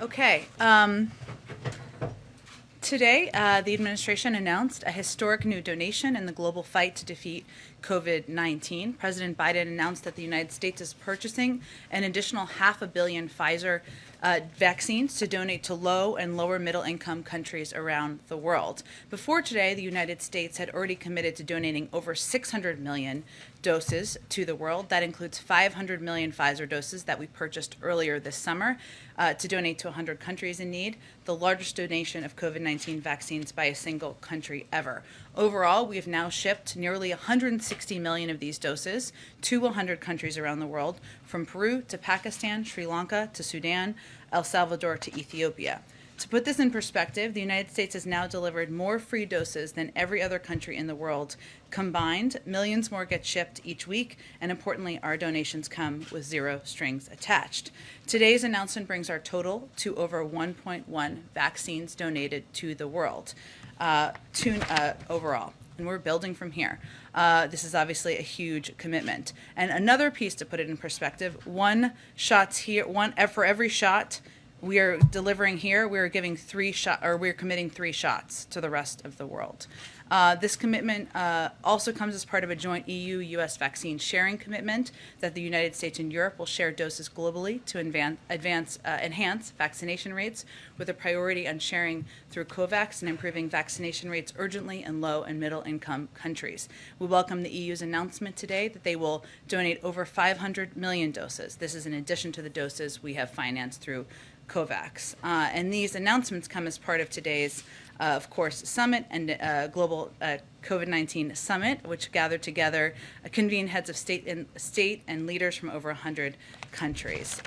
Okay. Today, the administration announced a historic new donation in the global fight to defeat COVID-19. President Biden announced that the United States is purchasing an additional 500 million Pfizer vaccines to donate to low and lower middle income countries around the world. Before today, the United States had already committed to donating over 600 million doses to the world. That includes 500 million Pfizer doses that we purchased earlier this summer to donate to 100 countries in need, the largest donation of COVID-19 vaccines by a single country ever. Overall, we have now shipped nearly 160 million of these doses to 100 countries around the world, from Peru to Pakistan, Sri Lanka to Sudan, El Salvador to Ethiopia. To put this in perspective, the United States has now delivered more free doses than every other country in the world combined. Millions more get shipped each week, and importantly, our donations come with zero strings attached. Today's announcement brings our total to over 1.1 vaccines donated to the world overall. And we're building from here. This is obviously a huge commitment. And another piece to put it in perspective: for every shot we are delivering here, we're giving we're committing 3 shots to the rest of the world. This commitment also comes as part of a joint EU-US vaccine sharing commitment that the United States and Europe will share doses globally to enhance vaccination rates, with a priority on sharing through COVAX and improving vaccination rates urgently in low and middle income countries. We welcome the EU's announcement today that they will donate over 500 million doses. This is in addition to the doses we have financed through COVAX. And these announcements come as part of today's, of course, summit and global COVID-19 summit, which gathered together, convened heads of state and leaders from over 100 countries.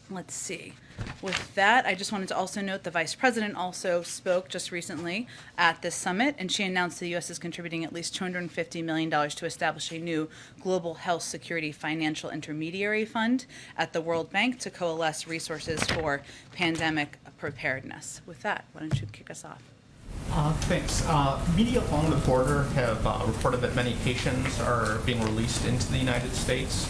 Let's see. With that, I just wanted to also note the Vice President also spoke just recently at this summit, and she announced the U.S. is contributing at least $250 million to establish a new global health security financial intermediary fund at the World Bank to coalesce resources for pandemic preparedness. With that, why don't you kick us off? Thanks. Media along the border have reported that many Haitians are being released into the United States.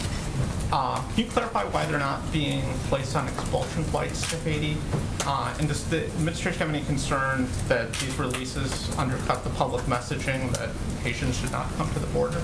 Can you clarify why they're not being placed on expulsion flights to Haiti? And does the administration have any concern that these releases undercut the public messaging that Haitians should not come to the border?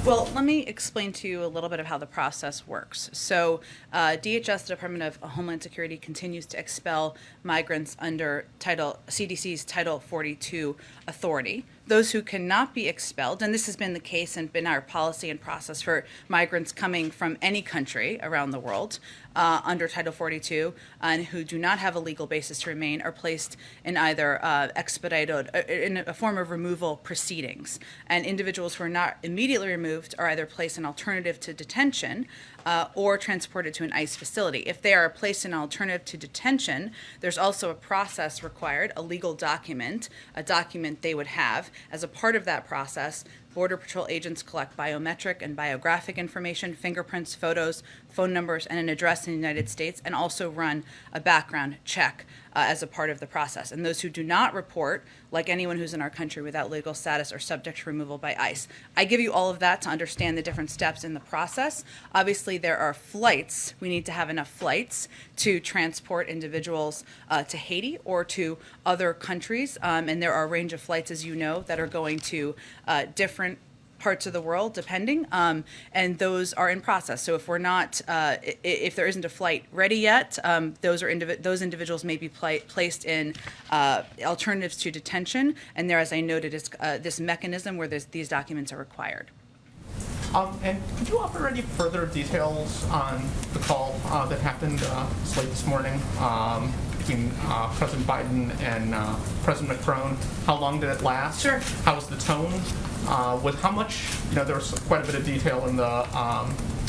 Well, let me explain to you a little bit of how the process works. So DHS, the Department of Homeland Security, continues to expel migrants under CDC's Title 42 authority. Those who cannot be expelled, and this has been the case and been our policy and process for migrants coming from any country around the world under Title 42 and who do not have a legal basis to remain, are placed in either expedited, in a form of removal proceedings. And individuals who are not immediately removed are either placed in alternative to detention or transported to an ICE facility. If they are placed in an alternative to detention, there's also a process required, a legal document, a document they would have. As a part of that process, Border Patrol agents collect biometric and biographic information, fingerprints, photos, phone numbers, and an address in the United States, and also run a background check as a part of the process. And those who do not report, like anyone who's in our country without legal status, are subject to removal by ICE. I give you all of that to understand the different steps in the process. Obviously, there are flights. We need to have enough flights to transport individuals to Haiti or to other countries. And there are a range of flights, as you know, that are going to different parts of the world, depending, and those are in process. So if we're not, if there isn't a flight ready yet, those individuals may be placed in alternatives to detention, and there, as I noted, is this mechanism where these documents are required. And could you offer any further details on the call that happened late this morning between President Biden and President Macron? How long did it last? Sure. How was the tone? With how much, there was quite a bit of detail in the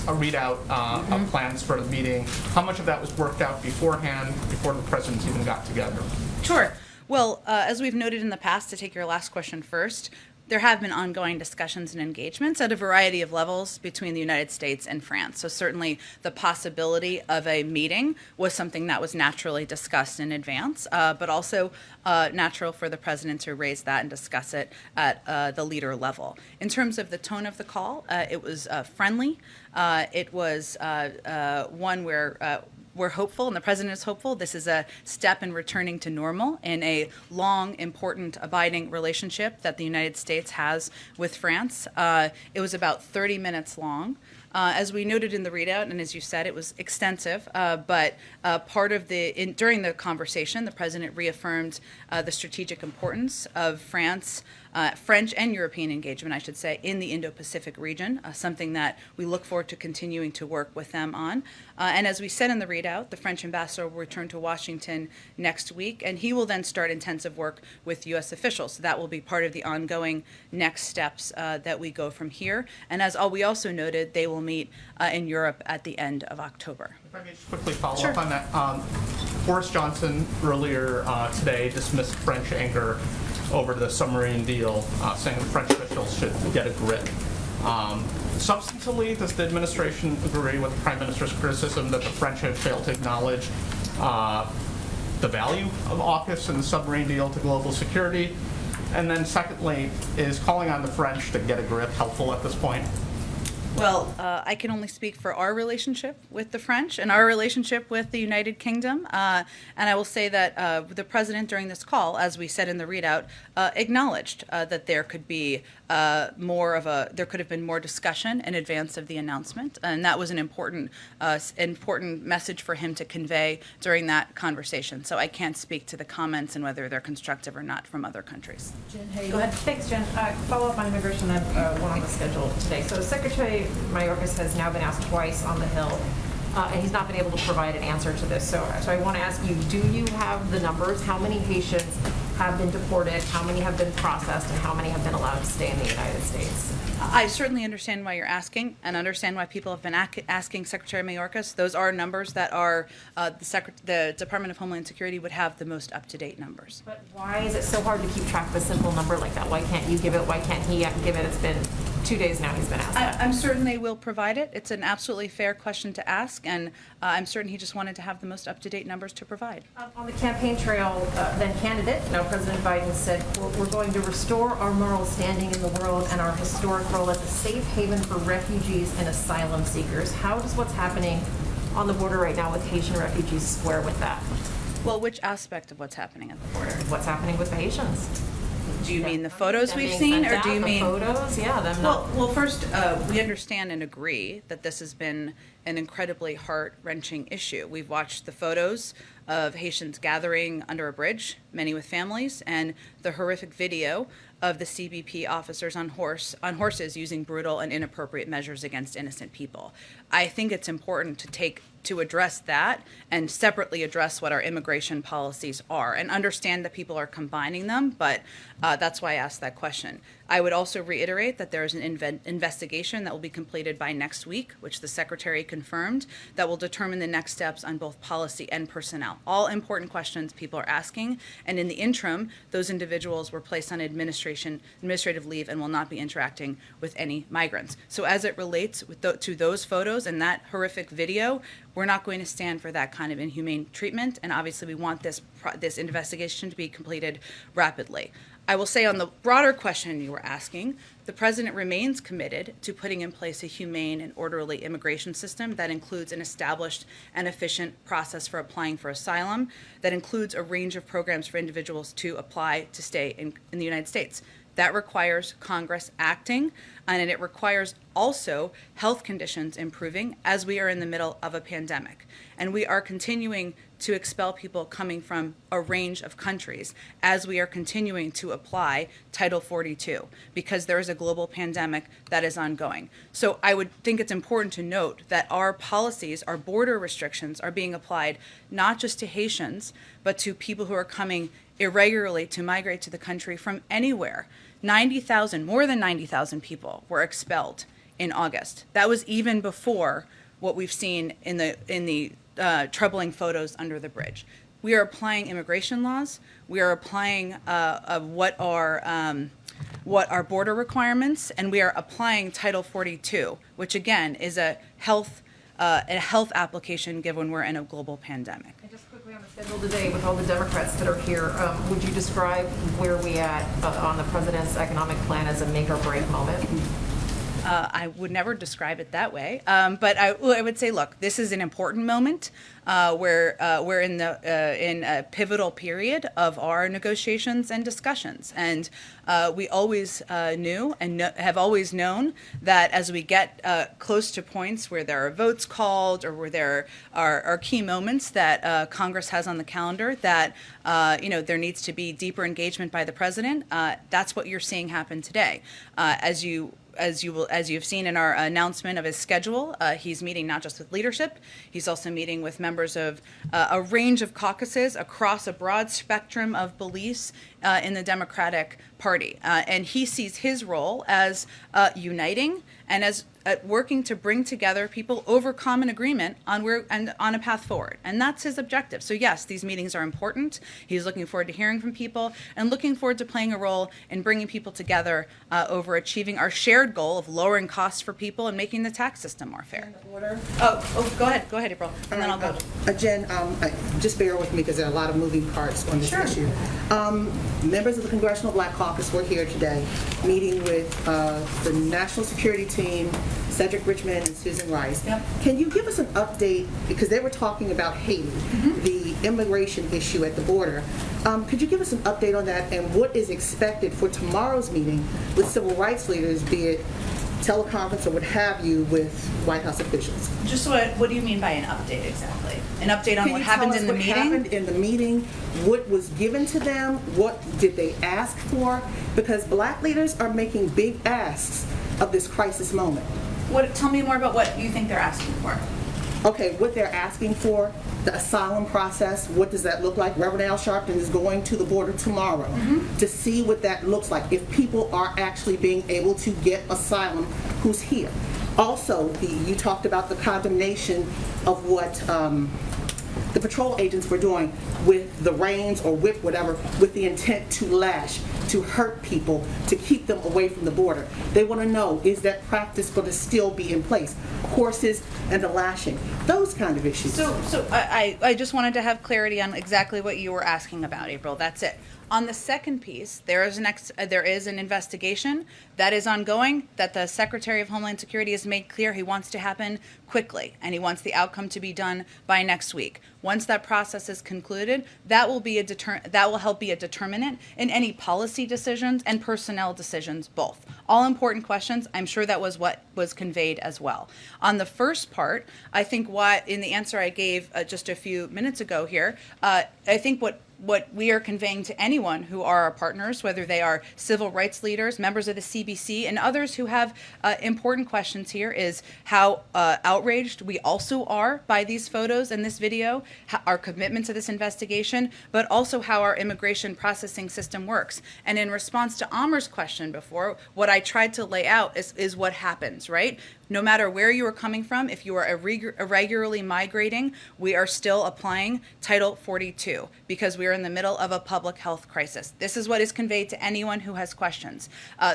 a readout of plans for the meeting. How much of that was worked out beforehand, before the presidents even got together? Sure. Well, as we've noted in the past, to take your last question first, there have been ongoing discussions and engagements at a variety of levels between the United States and France. So certainly the possibility of a meeting was something that was naturally discussed in advance, but also natural for the president to raise that and discuss it at the leader level. In terms of the tone of the call, it was friendly. It was one where we're hopeful, and the president is hopeful, this is a step in returning to normal in a long, important, abiding relationship that the United States has with France. It was about 30 minutes long. As we noted in the readout, and as you said, it was extensive, but during the conversation, the president reaffirmed the strategic importance of French and European engagement, I should say, in the Indo-Pacific region, something that we look forward to continuing to work with them on. And as we said in the readout, the French ambassador will return to Washington next week, and he will then start intensive work with U.S. officials. So that will be part of the ongoing next steps that we go from here. And as we also noted, they will meet in Europe at the end of October. If I may just quickly follow Sure. up on that. Boris Johnson earlier today dismissed French anger over the submarine deal, saying the French officials should get a grip. Substantively, does the administration agree with the Prime Minister's criticism that the French have failed to acknowledge the value of AUKUS and the submarine deal to global security? And then secondly, is calling on the French to get a grip helpful at this point? Well, I can only speak for our relationship with the French and our relationship with the United Kingdom. And I will say that the president during this call, as we said in the readout, acknowledged that there could be there could have been more discussion in advance of the announcement. And that was an important message for him to convey during that conversation. So I can't speak to the comments and whether they're constructive or not from other countries. Jen, hey, go ahead. Thanks, Jen. Follow up on immigration. I have one on the schedule today. So Secretary Mayorkas has now been asked twice on the Hill, and he's not been able to provide an answer to this. So I want to ask you, do you have the numbers? How many Haitians have been deported? How many have been processed? And how many have been allowed to stay in the United States? I certainly understand why you're asking, and understand why people have been asking Secretary Mayorkas. Those are numbers that are the Department of Homeland Security would have the most up-to-date numbers. But why is it so hard to keep track of a simple number like that? Why can't you give it? Why can't he give it? It's been 2 days now he's been asked that. I'm certain they will provide it. It's an absolutely fair question to ask, and I'm certain he just wanted to have the most up-to-date numbers to provide. On the campaign trail, then candidate, now President Biden said, we're going to restore our moral standing in the world and our historic role as a safe haven for refugees and asylum seekers. How does what's happening on the border right now with Haitian refugees square with that? Well, which aspect of what's happening at the border? What's happening with the Haitians? Do you mean the photos Them we've being seen, sent or do out, you the mean photos? Yeah, them not. Well, first, we understand and agree that this has been an incredibly heart-wrenching issue. We've watched the photos of Haitians gathering under a bridge, many with families, and the horrific video of the CBP officers on horses using brutal and inappropriate measures against innocent people. I think it's important to address that and separately address what our immigration policies are, and understand that people are combining them, but that's why I asked that question. I would also reiterate that there is an investigation that will be completed by next week, which the Secretary confirmed, that will determine the next steps on both policy and personnel. All important questions people are asking, and in the interim, those individuals were placed on administrative leave and will not be interacting with any migrants. So as it relates to those photos and that horrific video, we're not going to stand for that kind of inhumane treatment, and obviously we want this investigation to be completed rapidly. I will say on the broader question you were asking, the president remains committed to putting in place a humane and orderly immigration system that includes an established and efficient process for applying for asylum, that includes a range of programs for individuals to apply to stay in the United States. That requires Congress acting, and it requires also health conditions improving as we are in the middle of a pandemic. And we are continuing to expel people coming from a range of countries as we are continuing to apply Title 42, because there is a global pandemic that is ongoing. So I would think it's important to note that our policies, our border restrictions, are being applied not just to Haitians, but to people who are coming irregularly to migrate to the country from anywhere. More than 90,000 people were expelled in August. That was even before what we've seen in the troubling photos under the bridge. We are applying immigration laws. We are applying what are border requirements, and we are applying Title 42, which again is a health application given we're in a global pandemic. And just quickly on the schedule today, with all the Democrats that are here, would you describe where we at on the president's economic plan as a make or break moment? I would never describe it that way, but I would say, look, this is an important moment where we're in a pivotal period of our negotiations and discussions, and we always knew and have always known that as we get close to points where there are votes called or where there are key moments that Congress has on the calendar, that there needs to be deeper engagement by the president. That's what you're seeing happen today, as you've seen in our announcement of his schedule. He's meeting not just with leadership, he's also meeting with members of a range of caucuses across a broad spectrum of beliefs in the Democratic Party. And he sees his role as uniting and as working to bring together people over common agreement on a path forward. And that's his objective. So yes, these meetings are important. He's looking forward to hearing from people and looking forward to playing a role in bringing people together over achieving our shared goal of lowering costs for people and making the tax system more fair. Go ahead, April, and then I'll go. Jen, just bear with me because there are a lot of moving parts on this issue. Members of the Congressional Black Caucus were here today meeting with the National Security Team, Cedric Richmond and Susan Rice. Yep. Can you give us an update, because they were talking about Haiti, the immigration issue at the border. Could you give us an update on that and what is expected for tomorrow's meeting with civil rights leaders, be it teleconference or what have you, with White House officials? Just what do you mean by an update exactly? An update on what happened in the meeting? What happened in the meeting, what was given to them, what did they ask for? Because black leaders are making big asks of this crisis moment. Tell me more about what you think they're asking for. Okay, what they're asking for, the asylum process, what does that look like? Reverend Al Sharpton is going to the border tomorrow to see what that looks like, if people are actually being able to get asylum who's here. Also, you talked about the condemnation of what the patrol agents were doing with the reins or whip, whatever, with the intent to lash, to hurt people, to keep them away from the border. They want to know, is that practice going to still be in place? Horses and the lashing, those kind of issues. So I just wanted to have clarity on exactly what you were asking about, April. That's it. On the second piece, there is an investigation that is ongoing that the Secretary of Homeland Security has made clear he wants to happen quickly, and he wants the outcome to be done by next week. Once that process is concluded, that will help be a determinant in any policy decisions and personnel decisions, both. All important questions. I'm sure that was what was conveyed as well. On the first part, I think in the answer I gave just a few minutes ago here, I think what we are conveying to anyone who are our partners, whether they are civil rights leaders, members of the CBC, and others who have important questions here, is how outraged we also are by these photos and this video, our commitment to this investigation, but also how our immigration processing system works. And in response to Amar's question before, what I tried to lay out is what happens, right? No matter where you are coming from, if you are irregularly migrating, we are still applying Title 42 because we are in the middle of a public health crisis. This is what is conveyed to anyone who has questions.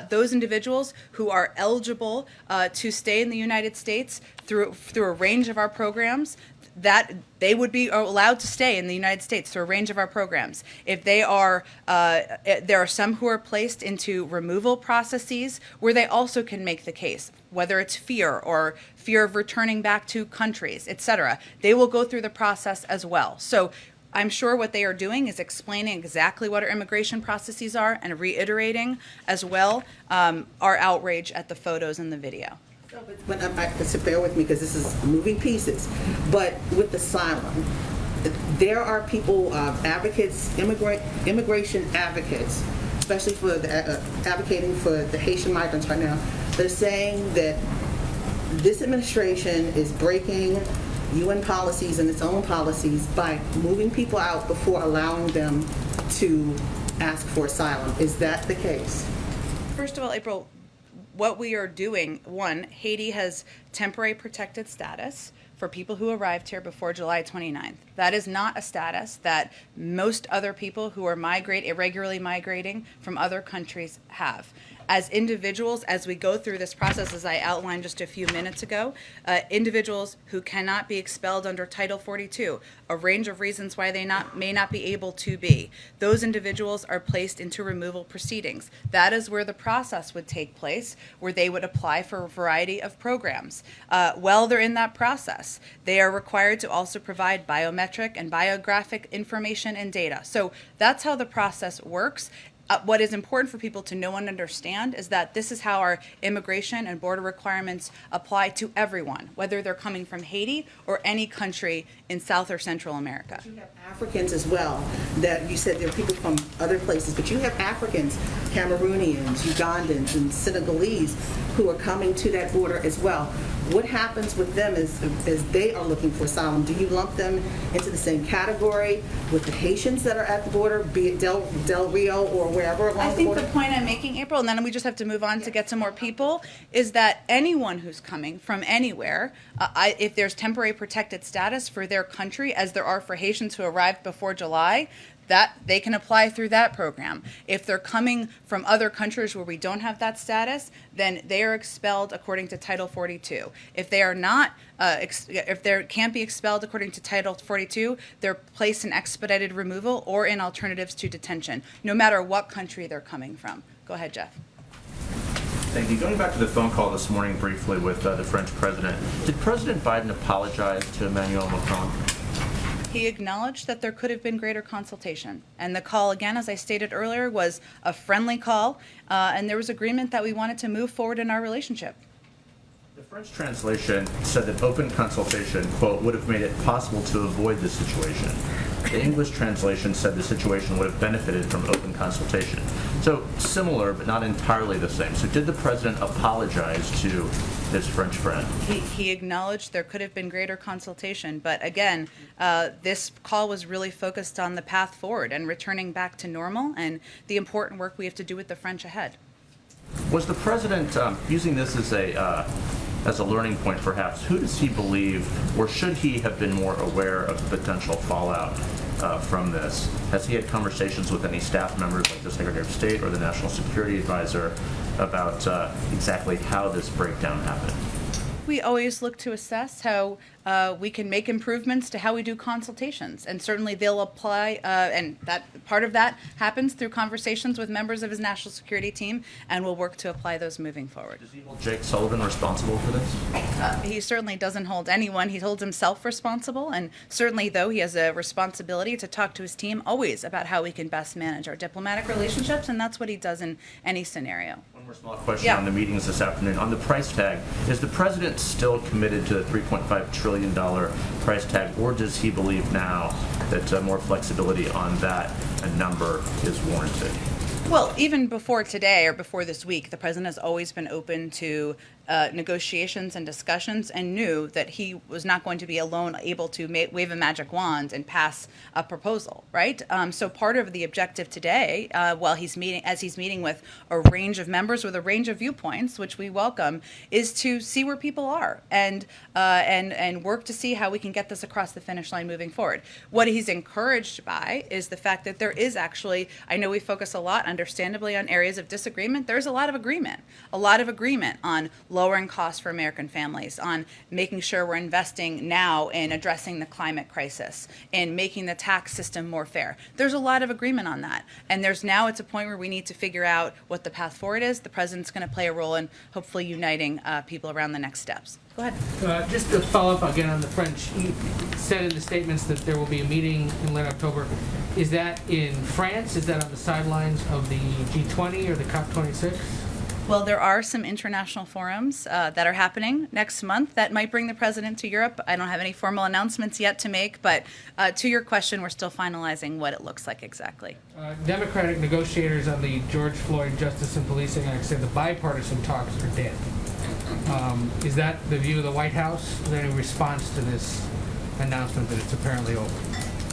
Those individuals who are eligible to stay in the United States through a range of our programs, that they would be allowed to stay in the United States through a range of our programs. If they are, there are some who are placed into removal processes where they also can make the case, whether it's fear of returning back to countries, etc. They will go through the process as well. So I'm sure what they are doing is explaining exactly what our immigration processes are and reiterating as well our outrage at the photos and the video. But bear with me because this is moving pieces. But with asylum, there are people, advocates, immigration advocates, especially for advocating for the Haitian migrants right now. They're saying that this administration is breaking UN policies and its own policies by moving people out before allowing them to ask for asylum. Is that the case? First of all, April, what we are doing, one, Haiti has temporary protected status for people who arrived here before July 29th. That is not a status that most other people who are irregularly migrating from other countries have. as individuals, as we go through this process, as I outlined just a few minutes ago, individuals who cannot be expelled under Title 42, a range of reasons why they may not be able to be. Those individuals are placed into removal proceedings. That is where the process would take place, where they would apply for a variety of programs. While they're in that process, they are required to also provide biometric and biographic information and data. So that's how the process works. What is important for people to know and understand is that this is how our immigration and border requirements apply to everyone, whether they're coming from Haiti or any country in South or Central America. You have Africans as well, that you said there are people from other places, but you have Africans, Cameroonians, Ugandans, and Senegalese who are coming to that border as well. What happens with them is they are looking for asylum? Do you lump them into the same category with the Haitians that are at the border, be it Del Rio or wherever along I the think border? the point I'm making, April, and then we just have to move on to get to more people, is that anyone who's coming from anywhere, if there's temporary protected status for their country, as there are for Haitians who arrived before July, that they can apply through that program. If they're coming from other countries where we don't have that status, then they are expelled according to Title 42. If they are not, if they can't be expelled according to Title 42, they're placed in expedited removal or in alternatives to detention, no matter what country they're coming from. Go ahead, Jeff. Thank you. Going back to the phone call this morning briefly with the French president, did President Biden apologize to Emmanuel Macron? He acknowledged that there could have been greater consultation. And the call, again, as I stated earlier, was a friendly call, and there was agreement that we wanted to move forward in our relationship. The French translation said that open consultation, quote, would have made it possible to avoid this situation. The English translation said the situation would have benefited from open consultation. So similar, but not entirely the same. So did the president apologize to his French friend? He acknowledged there could have been greater consultation, but again, this call was really focused on the path forward and returning back to normal and the important work we have to do with the French ahead. Was the president using this as a learning point, perhaps? Who does he believe, or should he have been more aware of the potential fallout from this? Has he had conversations with any staff members, like the Secretary of State or the National Security Advisor, about exactly how this breakdown happened? We always look to assess how we can make improvements to how we do consultations, and certainly they'll apply, and that part of that happens through conversations with members of his national security team, and we'll work to apply those moving forward. Does he hold Jake Sullivan responsible for this? He certainly doesn't hold anyone. He holds himself responsible, and certainly, though, he has a responsibility to talk to his team always about how we can best manage our diplomatic relationships, and that's what he does in any scenario. One more small question on the meetings this afternoon. On the price tag, is the president still committed to the $3.5 trillion price tag, or does he believe now that more flexibility on that number is warranted? Well, even before today or before this week, the president has always been open to negotiations and discussions, and knew that he was not going to be alone able to wave a magic wand and pass a proposal, right? So part of the objective today, while he's meeting with a range of members with a range of viewpoints, which we welcome, is to see where people are and work to see how we can get this across the finish line moving forward. What he's encouraged by is the fact that there is actually, I know we focus a lot, understandably, on areas of disagreement. There's a lot of agreement on lowering costs for American families, on making sure we're investing now in addressing the climate crisis, in making the tax system more fair. There's a lot of agreement on that. And it's a point where we need to figure out what the path forward is. The president's going to play a role in hopefully uniting people around the next steps. Go ahead. Just to follow up again on the French, you said in the statements that there will be a meeting in late October. Is that in France? Is that on the sidelines of the G20 or the COP26? Well, there are some international forums that are happening next month that might bring the president to Europe. I don't have any formal announcements yet to make, but to your question, we're still finalizing what it looks like exactly. Democratic negotiators on the George Floyd Justice and Policing Act say the bipartisan talks are dead. Is that the view of the White House? Is there any response to this announcement that it's apparently over?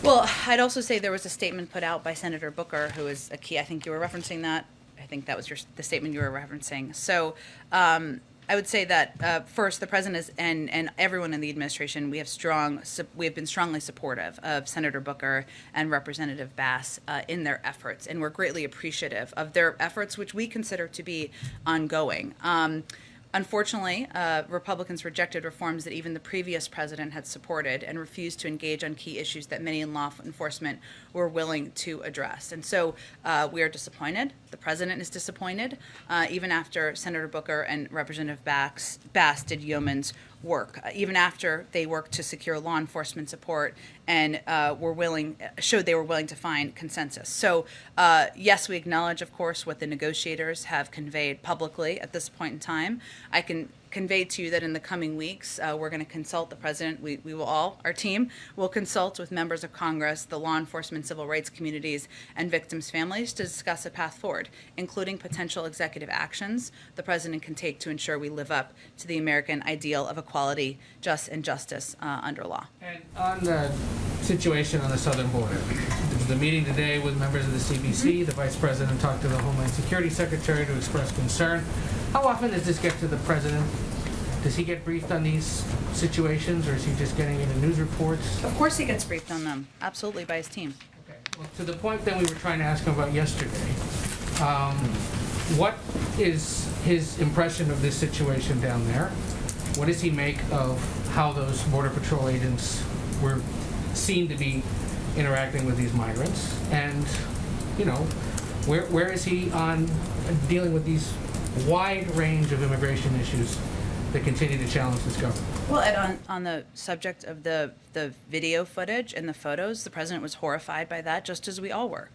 Well, I'd also say there was a statement put out by Senator Booker, who is a key, I think you were referencing that. I think that was the statement you were referencing. So I would say that first, the president is, and everyone in the administration, we have been strongly supportive of Senator Booker and Representative Bass in their efforts, and we're greatly appreciative of their efforts, which we consider to be ongoing. Unfortunately, Republicans rejected reforms that even the previous president had supported and refused to engage on key issues that many in law enforcement were willing to address. And so we are disappointed. The president is disappointed, even after Senator Booker and Representative Bass did yeoman's work, even after they worked to secure law enforcement support and showed they were willing to find consensus. So yes, we acknowledge, of course, what the negotiators have conveyed publicly at this point in time. I can convey to you that in the coming weeks, we're going to consult the president. We will all, our team, will consult with members of Congress, the law enforcement, civil rights communities, and victims' families to discuss a path forward, including potential executive actions the president can take to ensure we live up to the American ideal of equality, justice under law. And on the situation on the southern border, there was a meeting today with members of the CBC. The vice president talked to the Homeland Security Secretary to express concern. How often does this get to the president? Does he get briefed on these situations, or is he just getting it in news reports? Of course he gets briefed on them, absolutely, by his team. Okay. Well, to the point that we were trying to ask him about yesterday, what is his impression of this situation down there? What does he make of how those Border Patrol agents were seen to be interacting with these migrants? And, you know, where is he on dealing with these wide range of immigration issues that continue to challenge this government? Well, Ed, on the subject of the video footage and the photos, the president was horrified by that, just as we all were.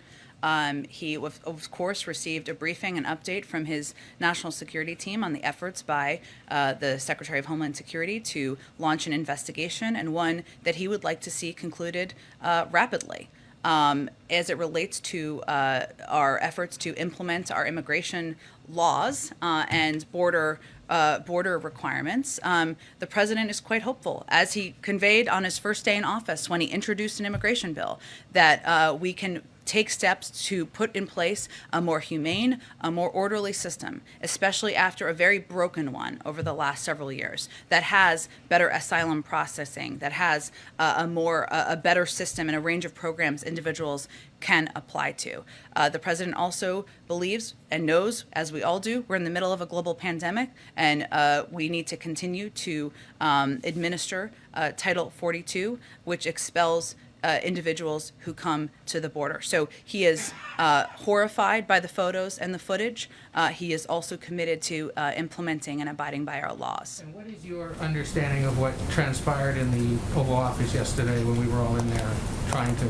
He, of course, received a briefing and update from his national security team on the efforts by the Secretary of Homeland Security to launch an investigation, and one that he would like to see concluded rapidly. As it relates to our efforts to implement our immigration laws and border requirements, the president is quite hopeful, as he conveyed on his first day in office when he introduced an immigration bill, that we can take steps to put in place a more humane, a more orderly system, especially after a very broken one over the last several years, that has better asylum processing, that has a better system and a range of programs individuals can apply to. The president also believes and knows, as we all do, we're in the middle of a global pandemic, and we need to continue to administer Title 42, which expels individuals who come to the border. So he is horrified by the photos and the footage. He is also committed to implementing and abiding by our laws. And what is your understanding of what transpired in the Oval Office yesterday when we were all in there trying to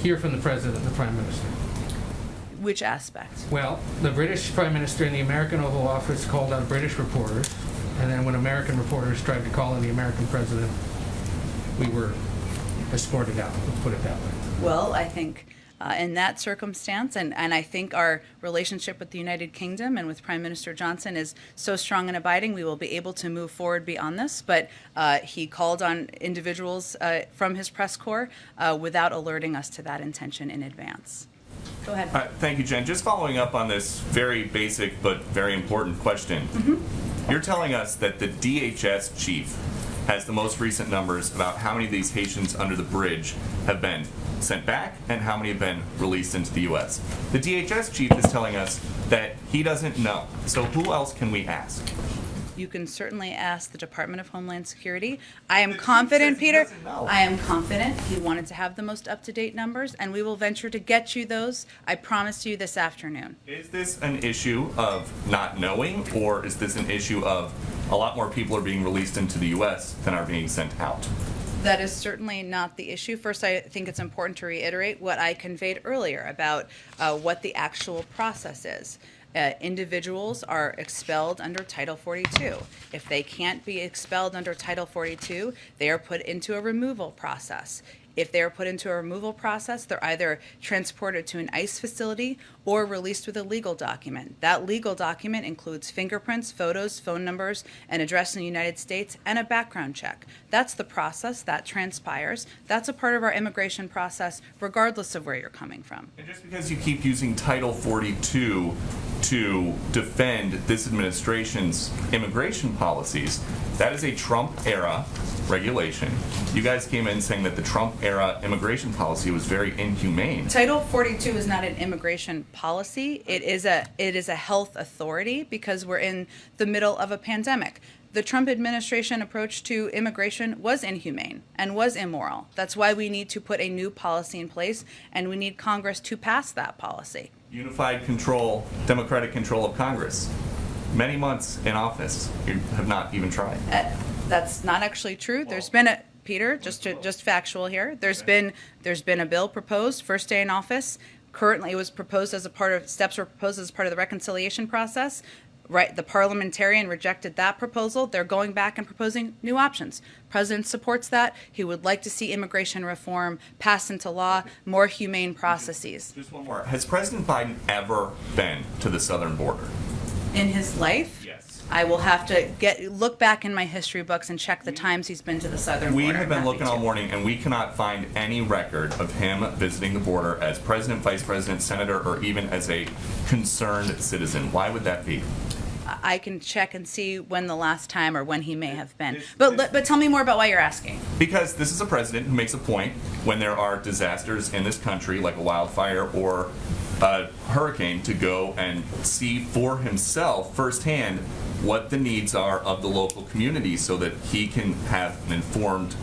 hear from the president and the prime minister? Which aspect? Well, the British prime minister in the American Oval Office called out British reporters, and then when American reporters tried to call in the American president, we were escorted out, let's put it that way. Well, I think in that circumstance, and I think our relationship with the United Kingdom and with Prime Minister Johnson is so strong and abiding, we will be able to move forward beyond this. But he called on individuals from his press corps without alerting us to that intention in advance. Go ahead. Thank you, Jen. Just following up on this very basic but very important question. You're telling us that the DHS chief has the most recent numbers about how many of these Haitians under the bridge have been sent back and how many have been released into the U.S. The DHS chief is telling us that he doesn't know. So who else can we ask? You can certainly ask the Department of Homeland Security. I am confident, Peter. I am confident he wanted to have the most up-to-date numbers, and we will venture to get you those, I promise you, this afternoon. Is this an issue of not knowing, or is this an issue of a lot more people are being released into the U.S. than are being sent out? That is certainly not the issue. First, I think it's important to reiterate what I conveyed earlier about what the actual process is. Individuals are expelled under Title 42. If they can't be expelled under Title 42, they are put into a removal process. If they are put into a removal process, they're either transported to an ICE facility or released with a legal document. That legal document includes fingerprints, photos, phone numbers, an address in the United States, and a background check. That's the process that transpires. That's a part of our immigration process, regardless of where you're coming from. And just because you keep using Title 42, to defend this administration's immigration policies. That is a Trump-era regulation. You guys came in saying that the Trump-era immigration policy was very inhumane. Title 42 is not an immigration policy. It is a health authority because we're in the middle of a pandemic. The Trump administration approach to immigration was inhumane and was immoral. That's why we need to put a new policy in place, and we need Congress to pass that policy. Unified control, democratic control of Congress. Many months in office, you have not even tried. That's not actually true. There's been a Peter, just factual here. There's been a bill proposed first day in office. Currently, it was proposed as a part of steps were proposed as part of the reconciliation process. Right, the parliamentarian rejected that proposal. They're going back and proposing new options. President supports that. He would like to see immigration reform passed into law, more humane processes. Just one more. Has President Biden ever been to the southern border? In his life? Yes. I will have to look back in my history books and check the times he's been to the southern We border. have been Happy looking to. all morning, and we cannot find any record of him visiting the border as president, vice president, senator, or even as a concerned citizen. Why would that be? I can check and see when the last time or when he may have been. But tell me more about why you're asking. Because this is a president who makes a point when there are disasters in this country, like a wildfire or a hurricane, to go and see for himself firsthand what the needs are of the local community so that he can have an informed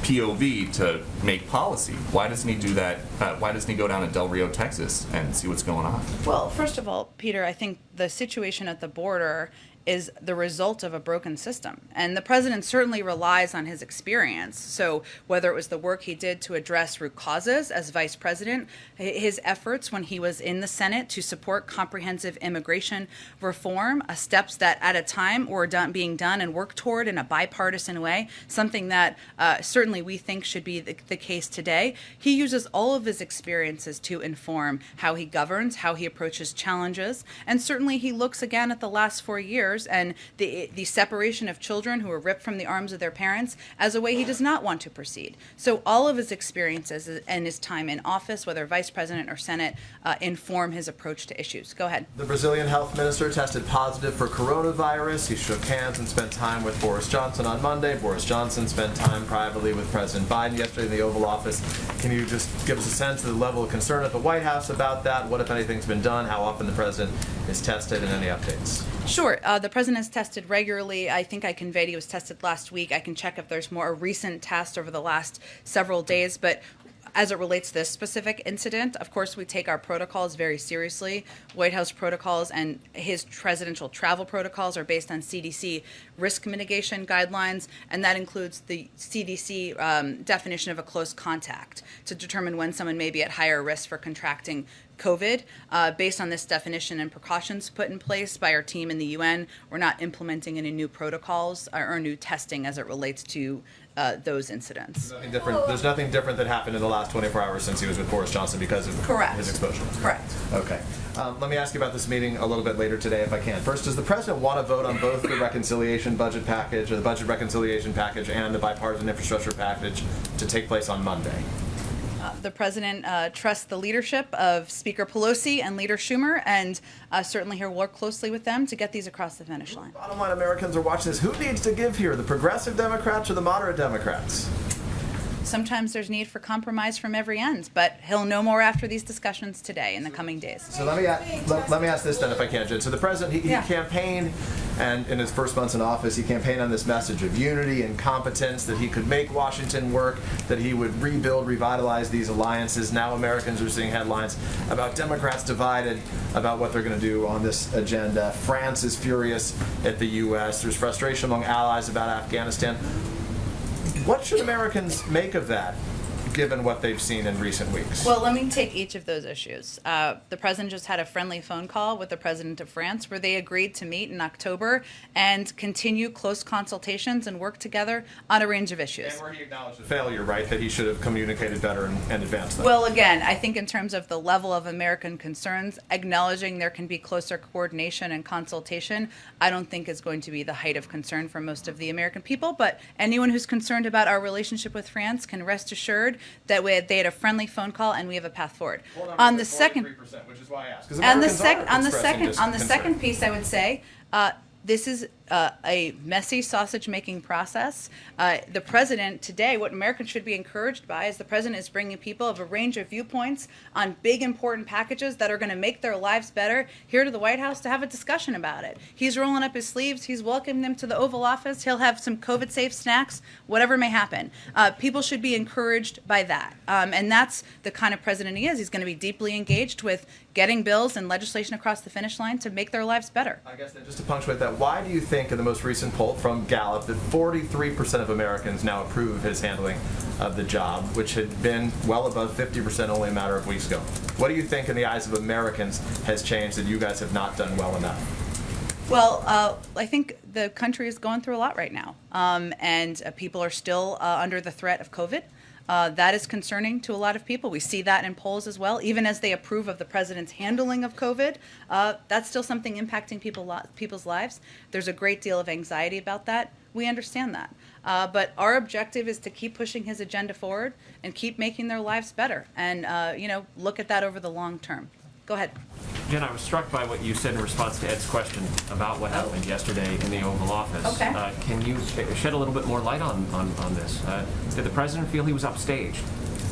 POV to make policy. Why doesn't he do that? Why doesn't he go down to Del Rio, Texas and see what's going on? Well, first of all, Peter, I think the situation at the border is the result of a broken system. And the president certainly relies on his experience. So whether it was the work he did to address root causes as vice president, his efforts when he was in the Senate to support comprehensive immigration reform, steps that at a time were being done and worked toward in a bipartisan way, something that certainly we think should be the case today. He uses all of his experiences to inform how he governs, how he approaches challenges, and certainly he looks again at the last 4 years and the separation of children who were ripped from the arms of their parents as a way he does not want to proceed. So all of his experiences and his time in office, whether vice president or Senate, inform his approach to issues. Go ahead. The Brazilian health minister tested positive for coronavirus. He shook hands and spent time with Boris Johnson on Monday. Boris Johnson spent time privately with President Biden yesterday in the Oval Office. Can you just give us a sense of the level of concern at the White House about that? What, if anything's been done? How often the president is tested, and any updates? Sure. The president is tested regularly. I think I conveyed he was tested last week. I can check if there's more recent tests over the last several days. But as it relates to this specific incident, of course, we take our protocols very seriously. White House protocols and his presidential travel protocols are based on CDC risk mitigation guidelines, and that includes the CDC definition of a close contact to determine when someone may be at higher risk for contracting COVID. Based on this definition and precautions put in place by our team in the UN, we're not implementing any new protocols or new testing as it relates to those incidents. There's nothing different that happened in the last 24 hours since he was with Boris Johnson because of Correct. his exposure. Correct. Okay. Let me ask you about this meeting a little bit later today, if I can. First, does the president want to vote on both the reconciliation budget package, or the budget reconciliation package, and the bipartisan infrastructure package to take place on Monday? The president trusts the leadership of Speaker Pelosi and Leader Schumer, and certainly he'll work closely with them to get these across the finish line. Bottom line, Americans are watching this. Who needs to give here, the progressive Democrats or the moderate Democrats? Sometimes there's need for compromise from every end, but he'll know more after these discussions today in the coming days. So let me ask this then, if I can, Jen. So the president, he campaigned, and in his first months in office, he campaigned on this message of unity and competence, that he could make Washington work, that he would rebuild, revitalize these alliances. Now Americans are seeing headlines about Democrats divided about what they're going to do on this agenda. France is furious at the U.S. There's frustration among allies about Afghanistan. What should Americans make of that, given what they've seen in recent weeks? Well, let me take each of those issues. The president just had a friendly phone call with the president of France where they agreed to meet in October and continue close consultations and work together on a range of issues. And where he acknowledged a failure, right, that he should have communicated better and advanced that. Well, again, I think in terms of the level of American concerns, acknowledging there can be closer coordination and consultation, I don't think is going to be the height of concern for most of the American people. But anyone who's concerned about our relationship with France can rest assured that they had a friendly phone call, and we have a path forward. On the second, which is why I asked. on the second piece, I would say this is a messy sausage-making process. The president today, what Americans should be encouraged by is the president is bringing people of a range of viewpoints on big, important packages that are going to make their lives better here to the White House to have a discussion about it. He's rolling up his sleeves. He's welcoming them to the Oval Office. He'll have some COVID-safe snacks, whatever may happen. People should be encouraged by that. And that's the kind of president he is. He's going to be deeply engaged with getting bills and legislation across the finish line to make their lives better. I guess then just to punctuate that, why do you think in the most recent poll from Gallup that 43% of Americans now approve of his handling of the job, which had been well above 50% only a matter of weeks ago? What do you think in the eyes of Americans has changed that you guys have not done well enough? Well, I think the country is going through a lot right now, and people are still under the threat of COVID. That is concerning to a lot of people. We see that in polls as well. Even as they approve of the president's handling of COVID, that's still something impacting people's lives. There's a great deal of anxiety about that. We understand that. But our objective is to keep pushing his agenda forward and keep making their lives better and, look at that over the long term. Go ahead. Jen, I was struck by what you said in response to Ed's question about what happened yesterday in the Oval Office. Okay. Can you shed a little bit more light on this? Did the president feel he was upstaged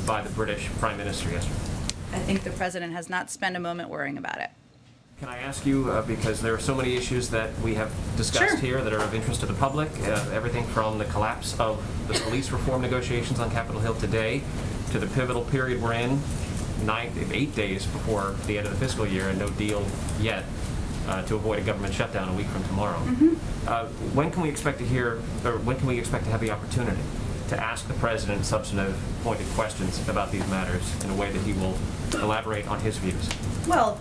by the British Prime Minister yesterday? I think the president has not spent a moment worrying about it. Can I ask you, because there are so many issues that we have discussed Sure. here that are of interest to the public, everything from the collapse of the police reform negotiations on Capitol Hill today to the pivotal period we're in, 8 days before the end of the fiscal year and no deal yet to avoid a government shutdown a week from tomorrow. When can we expect to hear, or when can we expect to have the opportunity to ask the president substantive, pointed questions about these matters in a way that he will elaborate on his views? Well,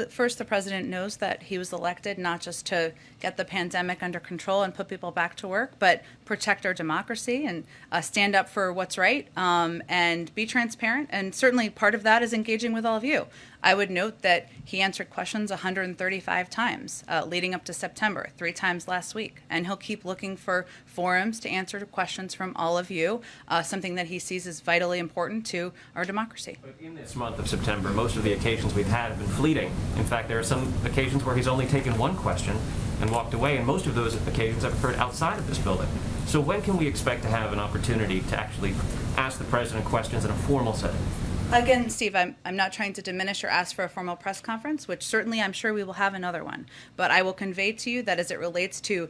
first, the president knows that he was elected not just to get the pandemic under control and put people back to work, but protect our democracy and stand up for what's right and be transparent. And certainly part of that is engaging with all of you. I would note that he answered questions 135 times leading up to September, 3 times last week. And he'll keep looking for forums to answer questions from all of you, something that he sees as vitally important to our democracy. But in this month of September, most of the occasions we've had have been fleeting. In fact, there are some occasions where he's only taken one question and walked away, and most of those occasions have occurred outside of this building. So when can we expect to have an opportunity to actually ask the president questions in a formal setting? Again, Steve, I'm not trying to diminish or ask for a formal press conference, which certainly I'm sure we will have another one. But I will convey to you that as it relates to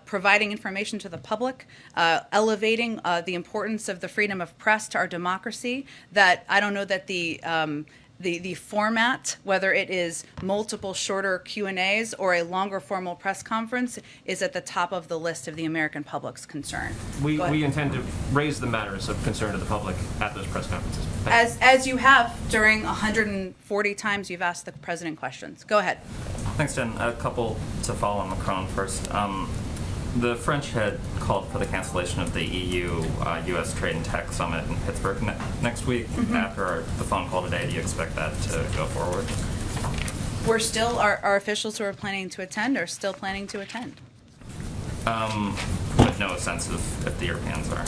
providing information to the public, elevating the importance of the freedom of press to our democracy, that I don't know that the format, whether it is multiple shorter Q&As or a longer formal press conference, is at the top of the list of the American public's concern. We intend to raise the matters of concern to the public at those press conferences. As you have during 140 times you've asked the president questions. Go ahead. Thanks, Jen. A couple to follow on Macron first. The French had called for the cancellation of the EU-U.S. Trade and Tech Summit in Pittsburgh next week. After the phone call today, do you expect that to go forward? We're still, our officials who are planning to attend are still planning to attend. With no sense of if the Europeans are.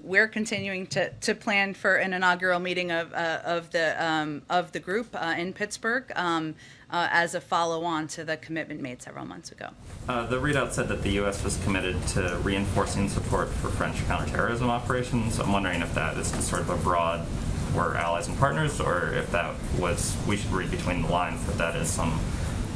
We're continuing to plan for an inaugural meeting of the group in Pittsburgh as a follow-on to the commitment made several months ago. The readout said that the U.S. was committed to reinforcing support for French counterterrorism operations. I'm wondering if that is sort of a broad, we're allies and partners, or if that was, we should read between the lines that that is some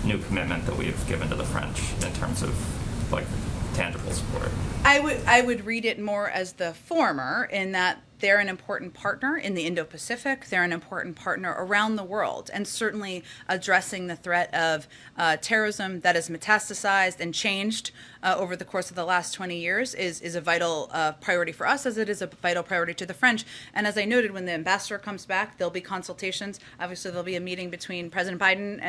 new commitment that we've given to the French in terms of like tangible support. I would read it more as the former, in that they're an important partner in the Indo-Pacific. They're an important partner around the world, and certainly addressing the threat of terrorism that has metastasized and changed over the course of the last 20 years is a vital priority for us, as it is a vital priority to the French. And as I noted, when the ambassador comes back, there'll be consultations. Obviously, there'll be a meeting between President Biden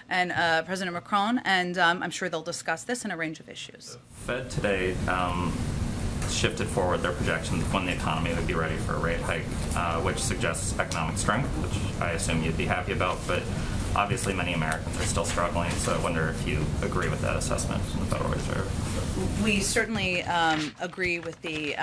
and President Macron, and I'm sure they'll discuss this and a range of issues. The Fed today shifted forward their projections when the economy would be ready for a rate hike, which suggests economic strength, which I assume you'd be happy about, but obviously many Americans are still struggling, so I wonder if you agree with that assessment from the Federal Reserve. We certainly agree with the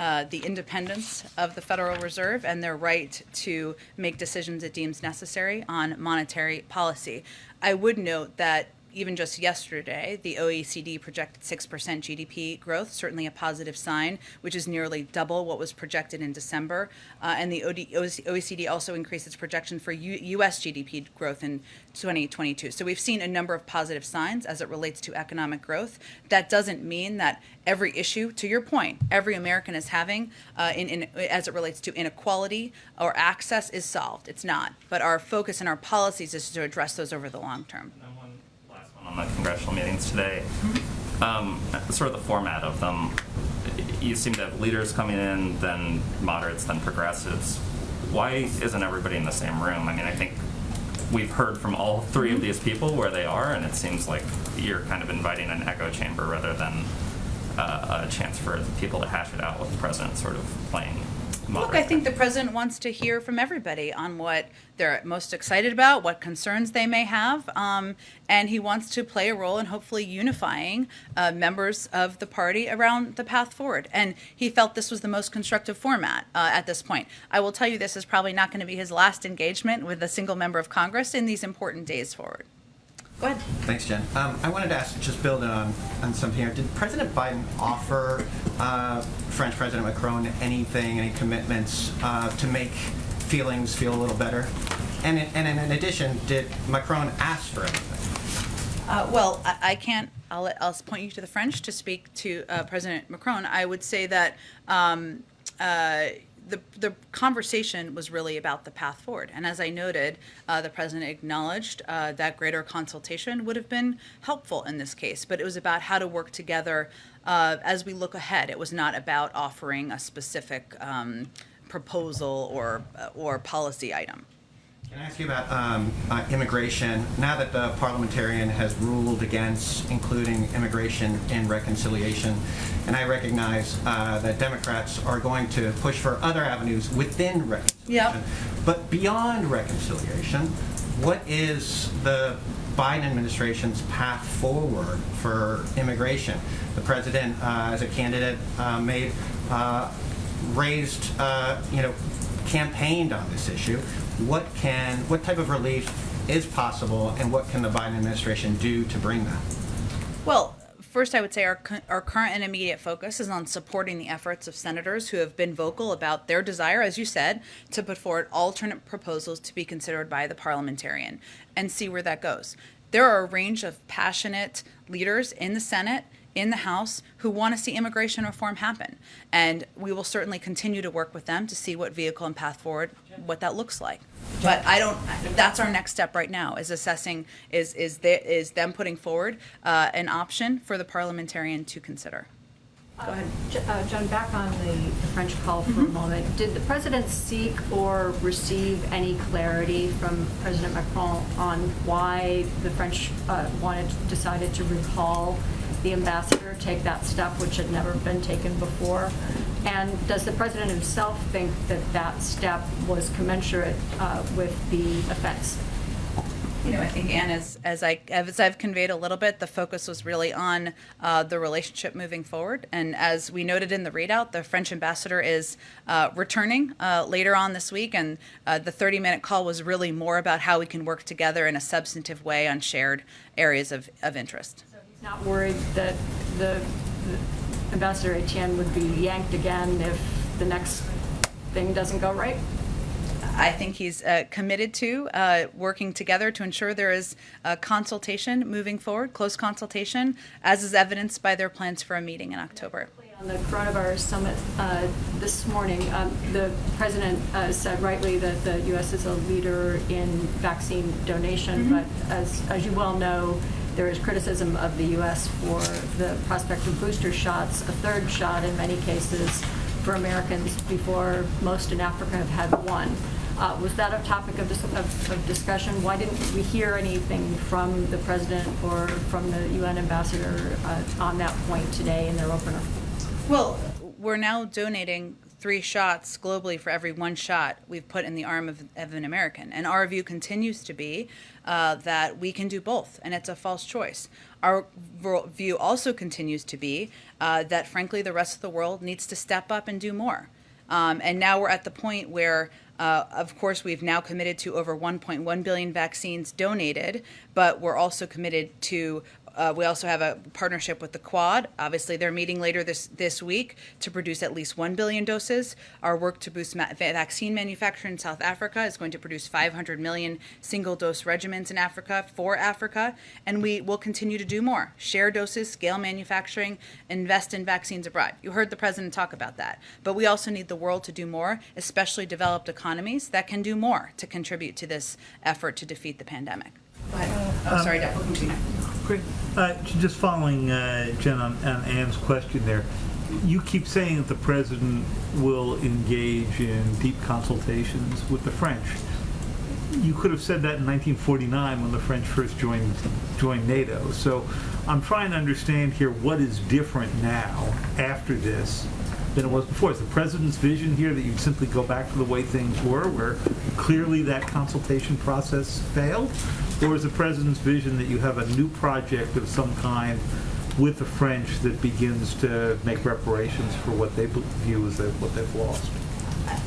the independence of the Federal Reserve and their right to make decisions it deems necessary on monetary policy. I would note that even just yesterday, the OECD projected 6% GDP growth, certainly a positive sign, which is nearly double what was projected in December. And the OECD also increased its projection for U.S. GDP growth in 2022. So we've seen a number of positive signs as it relates to economic growth. That doesn't mean that every issue, to your point, every American is having as it relates to inequality or access is solved. It's not. But our focus and our policies is to address those over the long term. On the congressional meetings today, sort of the format of them, you seem to have leaders coming in, then moderates, then progressives. Why isn't everybody in the same room? I mean, I think we've heard from all three of these people where they are, and it seems like you're kind of inviting an echo chamber rather than a chance for people to hash it out with the president sort of playing Look, I think the president wants to hear from everybody on what they're most excited about, what concerns they may have, and he wants to play a role in hopefully unifying members of the party around the path forward. And he felt this was the most constructive format at this point. I will tell you, this is probably not going to be his last engagement with a single member of Congress in these important days forward. Go ahead. Thanks, Jen. I wanted to ask, just building on something here. Did President Biden offer French President Macron any commitments to make feelings feel a little better? And in addition, did Macron ask for anything? Well, I can't. I'll point you to the French to speak to President Macron. I would say that the conversation was really about the path forward. And as I noted, the president acknowledged that greater consultation would have been helpful in this case, but it was about how to work together as we look ahead. It was not about offering a specific proposal or policy item. Can I ask you about immigration? Now that the parliamentarian has ruled against including immigration in reconciliation, and I recognize that Democrats are going to push for other avenues within reconciliation. Yep. But beyond reconciliation, what is the Biden administration's path forward for immigration? The president, as a candidate, campaigned on this issue. What type of relief is possible, and what can the Biden administration do to bring that? Well, first, I would say our current and immediate focus is on supporting the efforts of senators who have been vocal about their desire, as you said, to put forward alternate proposals to be considered by the parliamentarian and see where that goes. There are a range of passionate leaders in the Senate, in the House, who want to see immigration reform happen. And we will certainly continue to work with them to see what vehicle and path forward, what that looks like. But that's our next step right now, is assessing, is them putting forward an option for the parliamentarian to consider. Go ahead. John, back on the French call for a moment. Did the president seek or receive any clarity from President Macron on why the French decided to recall the ambassador, take that step which had never been taken before? And does the president himself think that that step was commensurate with the offense? I think, Anne, as I've conveyed a little bit, the focus was really on the relationship moving forward. And as we noted in the readout, the French ambassador is returning later on this week, and the 30-minute call was really more about how we can work together in a substantive way on shared areas of interest. So he's not worried that the Ambassador Etienne would be yanked again if the next thing doesn't go right? I think he's committed to working together to ensure there is consultation moving forward, close consultation, as is evidenced by their plans for a meeting in October. On the coronavirus summit this morning, the president said rightly that the U.S. is a leader in vaccine donation, but as you well know, there is criticism of the U.S. for the prospect of booster shots, a third shot in many cases for Americans before most in Africa have had one. Was that a topic of discussion? Why didn't we hear anything from the president or from the UN ambassador on that point today in their opener? Well, we're now donating 3 shots globally for every 1 shot we've put in the arm of an American. And our view continues to be that we can do both, and it's a false choice. Our view also continues to be that, frankly, the rest of the world needs to step up and do more. And now we're at the point where, of course, we've now committed to over 1.1 billion vaccines donated, but we're also committed to we also have a partnership with the Quad. Obviously, they're meeting later this week to produce at least 1 billion doses. Our work to boost vaccine manufacturing in South Africa is going to produce 500 million single-dose regimens in Africa for Africa, and we will continue to do more. Share doses, scale manufacturing, invest in vaccines abroad. You heard the president talk about that. But we also need the world to do more, especially developed economies that can do more to contribute to this effort to defeat the pandemic. Go ahead. Oh, sorry, Deb. Continue. Great. Just following Jen on Ann's question there, you keep saying that the president will engage in deep consultations with the French. You could have said that in 1949 when the French first joined NATO. So I'm trying to understand here what is different now after this than it was before. Is the president's vision here that you'd simply go back to the way things were, where clearly that consultation process failed? Or is the president's vision that you have a new project of some kind with the French that begins to make reparations for what they view as what they've lost?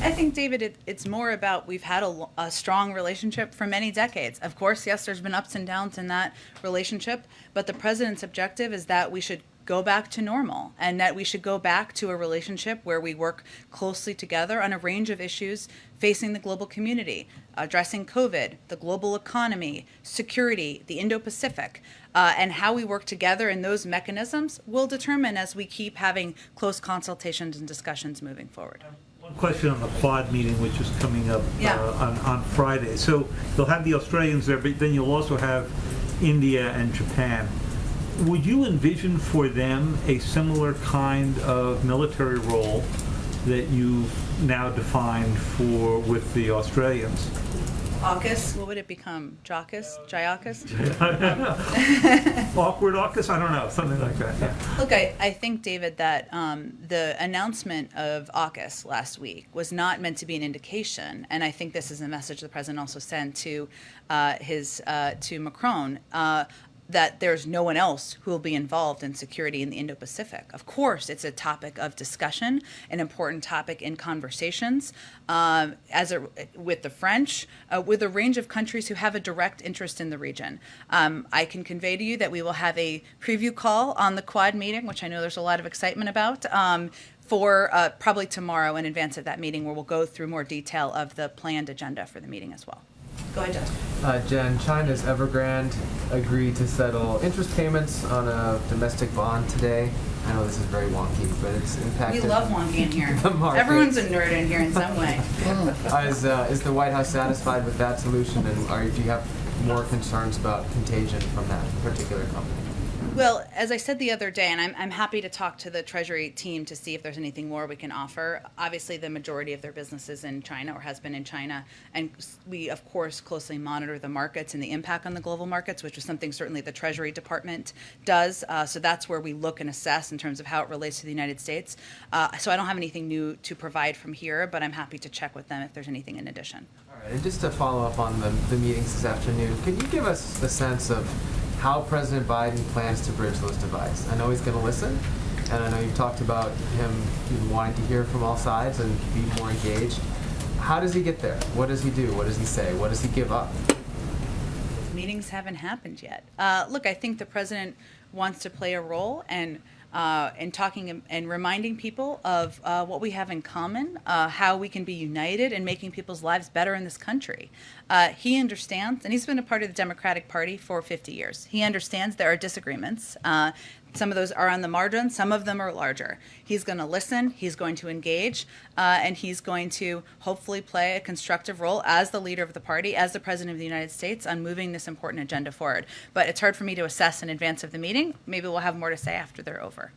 I think, David, it's more about we've had a strong relationship for many decades. Of course, yes, there's been ups and downs in that relationship, but the president's objective is that we should go back to normal and that we should go back to a relationship where we work closely together on a range of issues facing the global community, addressing COVID, the global economy, security, the Indo-Pacific, and how we work together in those mechanisms will determine as we keep having close consultations and discussions moving forward. One question on the Quad meeting, which is coming up on Friday. So you'll have the Australians there, but then you'll also have India and Japan. Would you envision for them a similar kind of military role that you've now defined with the Australians? AUKUS, what would it become? JAUKUS? JIAUKUS? Awkward AUKUS? I don't know, something like that. Yeah. Look, I think, David, that the announcement of AUKUS last week was not meant to be an indication, and I think this is a message the president also sent to to Macron, that there's no one else who will be involved in security in the Indo-Pacific. Of course, it's a topic of discussion, an important topic in conversations with the French, with a range of countries who have a direct interest in the region. I can convey to you that we will have a preview call on the Quad meeting, which I know there's a lot of excitement about, for probably tomorrow in advance of that meeting, where we'll go through more detail of the planned agenda for the meeting as well. Go ahead, Justin. Jen, China's Evergrande agreed to settle interest payments on a domestic bond today. I know this is very wonky, but it's impacted. We love wonky in here. The market. Everyone's a nerd in here in some way. Is the White House satisfied with that solution, and do you have more concerns about contagion from that particular company? Well, as I said the other day, and I'm happy to talk to the Treasury team to see if there's anything more we can offer. Obviously, the majority of their business is in China or has been in China, and we, of course, closely monitor the markets and the impact on the global markets, which is something certainly the Treasury Department does. So that's where we look and assess in terms of how it relates to the United States. So I don't have anything new to provide from here, but I'm happy to check with them if there's anything in addition. All right, and just to follow up on the meetings this afternoon, can you give us a sense of how President Biden plans to bridge those divides? I know he's going to listen, and I know you've talked about him wanting to hear from all sides and be more engaged. How does he get there? What does he do? What does he say? What does he give up? Meetings haven't happened yet. Look, I think the president wants to play a role and talking and reminding people of what we have in common, how we can be united in making people's lives better in this country. He understands, and he's been a part of the Democratic Party for 50 years. He understands there are disagreements. Some of those are on the margin, some of them are larger. He's going to listen, he's going to engage, and he's going to hopefully play a constructive role as the leader of the party, as the President of the United States, on moving this important agenda forward. But it's hard for me to assess in advance of the meeting. Maybe we'll have more to say after they're over.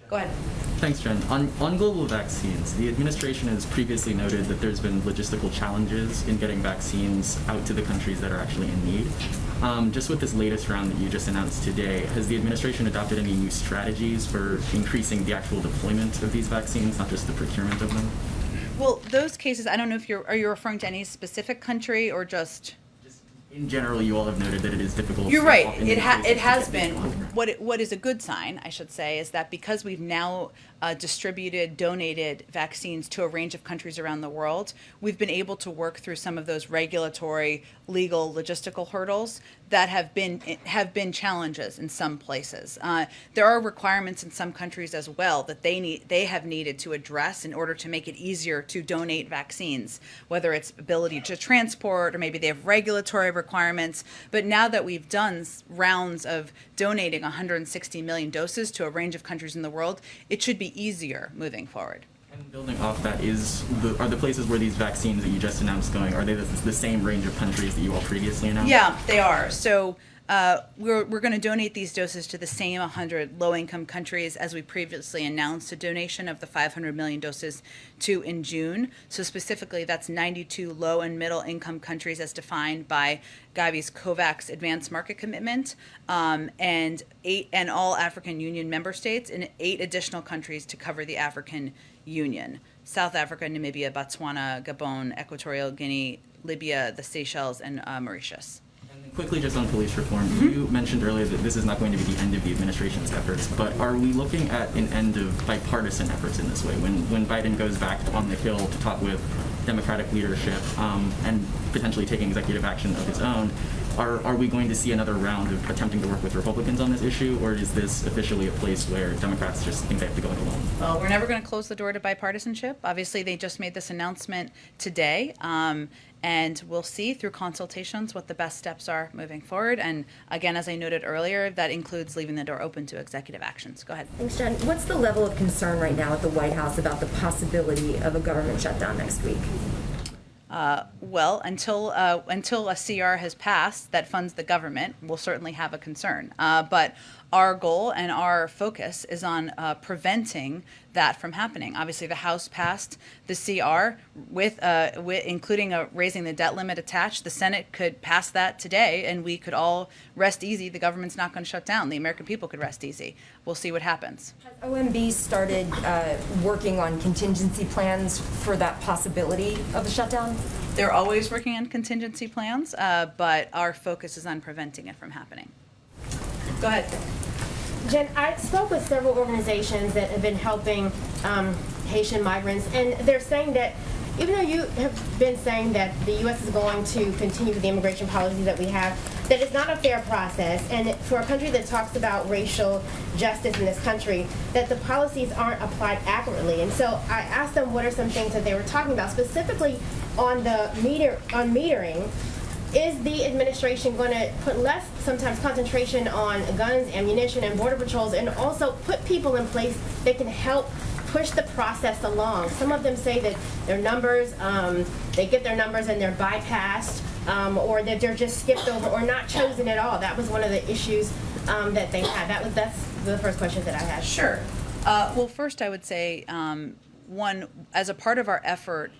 Go ahead. Thanks, Jen. On global vaccines, the administration has previously noted that there's been logistical challenges in getting vaccines out to the countries that are actually in need. Just with this latest round that you just announced today, has the administration adopted any new strategies for increasing the actual deployment of these vaccines, not just the procurement of them? Well, those cases, I don't know if are you referring to any specific country or just? In general, you all have noted that it is difficult. You're right. in many cases It to has get been. these What is a good sign, I should say, is that because we've now donated vaccines to a range of countries around the world, we've been able to work through some of those regulatory, legal, logistical hurdles that have been challenges in some places. There are requirements in some countries as well that they have needed to address in order to make it easier to donate vaccines, whether it's ability to transport or maybe they have regulatory requirements. But now that we've done rounds of donating 160 million doses to a range of countries in the world, it should be easier moving forward. And building off that, are the places where these vaccines that you just announced going, are they the same range of countries that you all previously announced? Yeah, they are. So we're going to donate these doses to the same 100 low-income countries as we previously announced a donation of the 500 million doses to in June. So specifically, that's 92 low and middle-income countries as defined by Gavi's COVAX Advanced Market Commitment, and all African Union member states, and 8 additional countries to cover the African Union: South Africa, Namibia, Botswana, Gabon, Equatorial Guinea, Libya, the Seychelles, and Mauritius. Quickly, just on police reform, you mentioned earlier that this is not going to be the end of the administration's efforts, but are we looking at an end of bipartisan efforts in this way? When Biden goes back on the Hill to talk with Democratic leadership and potentially taking executive action of his own, are we going to see another round of attempting to work with Republicans on this issue, or is this officially a place where Democrats just think they have to go it alone? Well, we're never going to close the door to bipartisanship. Obviously, they just made this announcement today. And we'll see through consultations what the best steps are moving forward. And again, as I noted earlier, that includes leaving the door open to executive actions. Go ahead. Thanks, Jen. What's the level of concern right now at the White House about the possibility of a government shutdown next week? Well, until a CR has passed that funds the government, we'll certainly have a concern. But our goal and our focus is on preventing that from happening. Obviously, the House passed the CR with including raising the debt limit attached. The Senate could pass that today, and we could all rest easy. The government's not going to shut down. The American people could rest easy. We'll see what happens. Has OMB started working on contingency plans for that possibility of a shutdown? They're always working on contingency plans, but our focus is on preventing it from happening. Go ahead. Jen, I spoke with several organizations that have been helping Haitian migrants, and they're saying that even though you have been saying that the U.S. is going to continue with the immigration policies that we have, that it's not a fair process, and for a country that talks about racial justice in this country, that the policies aren't applied accurately. And so I asked them what are some things that they were talking about, specifically on the metering. Is the administration going to put less, sometimes, concentration on guns, ammunition, and border patrols, and also put people in place that can help push the process along? Some of them say that their numbers, they get their numbers and they're bypassed, or that they're just skipped over or not chosen at all. That was one of the issues that they had. That's the first question that I had. Sure. Well, first I would say, one, as a part of our effort,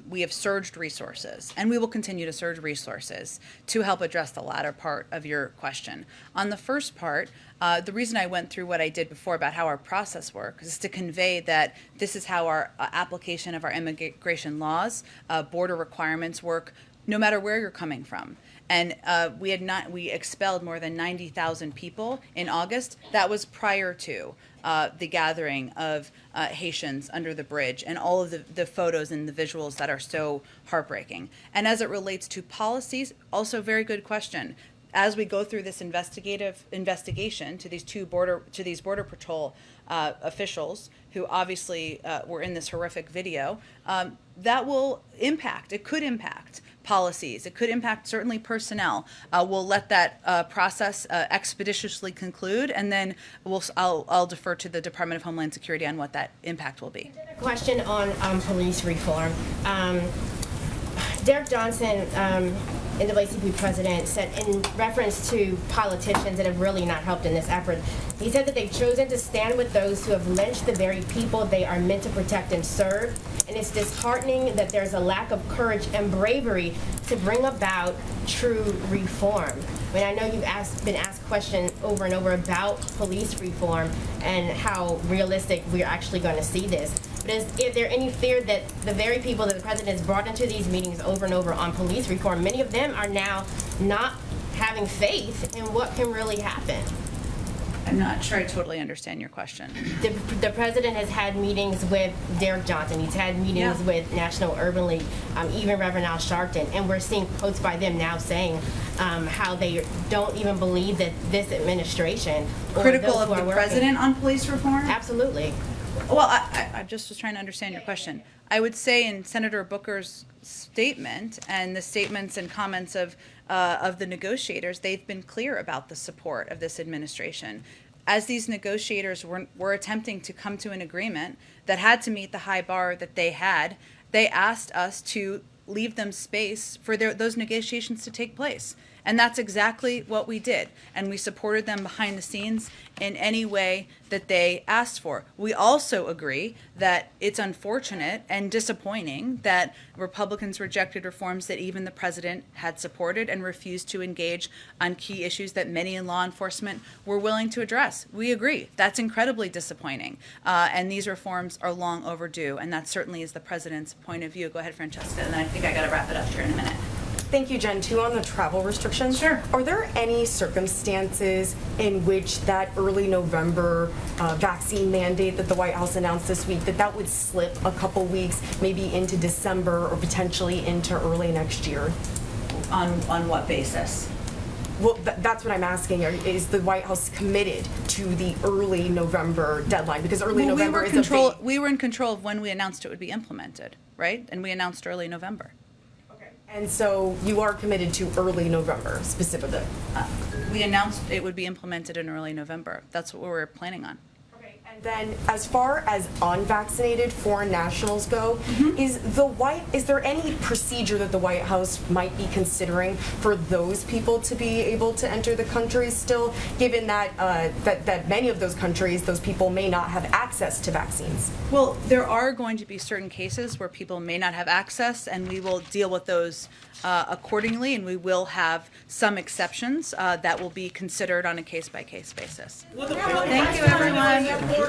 we have surged resources, and we will continue to surge resources to help address the latter part of your question. On the first part, the reason I went through what I did before about how our process works is to convey that this is how our application of our immigration laws, border requirements work, no matter where you're coming from. And we expelled more than 90,000 people in August. That was prior to the gathering of Haitians under the bridge and all of the photos and the visuals that are so heartbreaking. And as it relates to policies, also very good question. As we go through this investigation to these border patrol officials who obviously were in this horrific video, that will impact. It could impact policies. It could impact certainly personnel. We'll let that process expeditiously conclude, and then I'll defer to the Department of Homeland Security on what that impact will be. A question on police reform. Derek Johnson, NAACP president, said in reference to politicians that have really not helped in this effort, he said that they've chosen to stand with those who have lynched the very people they are meant to protect and serve, and it's disheartening that there's a lack of courage and bravery to bring about true reform. mean, I know you've been asked questions over and over about police reform and how realistic we're actually going to see this. But is there any fear that the very people that the president has brought into these meetings over and over on police reform, many of them are now not having faith in what can really happen? I'm not sure I totally understand your question. The president has had meetings with Derek Johnson. He's had meetings with National Urban League, even Reverend Al Sharpton, and we're seeing quotes by them now saying how they don't even believe that this administration or Critical those of who the are working- president on police reform? Absolutely. Well, I just was trying to understand your question. I would say in Senator Booker's statement and the statements and comments of the negotiators, they've been clear about the support of this administration. As these negotiators were attempting to come to an agreement that had to meet the high bar that they had, they asked us to leave them space for those negotiations to take place. And that's exactly what we did. And we supported them behind the scenes in any way that they asked for. We also agree that it's unfortunate and disappointing that Republicans rejected reforms that even the president had supported and refused to engage on key issues that many in law enforcement were willing to address. We agree. That's incredibly disappointing. And these reforms are long overdue. And that certainly is the president's point of view. Go ahead, Francesca. And I think I got to wrap it up here in a minute. Thank you, Jen. Too, on the travel restrictions. Sure. Are there any circumstances in which that early November vaccine mandate that the White House announced this week, that would slip a couple weeks, maybe into December or potentially into early next year? On what basis? Well, that's what I'm asking. Is the White House committed to the early November deadline? Because early November is a big... We were in control of when we announced it would be implemented, right? And we announced early November. And so you are committed to early November specifically? We announced it would be implemented in early November. That's what we were planning on. And then as far as unvaccinated foreign nationals go, is there any procedure that the White House might be considering for those people to be able to enter the country still, given that that many of those countries, those people may not have access to vaccines? Well, there are going to be certain cases where people may not have access, and we will deal with those accordingly, and we will have some exceptions that will be considered on a case-by-case basis. Thank you, everyone.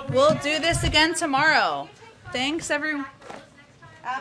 We'll do this again tomorrow. Thanks, everyone.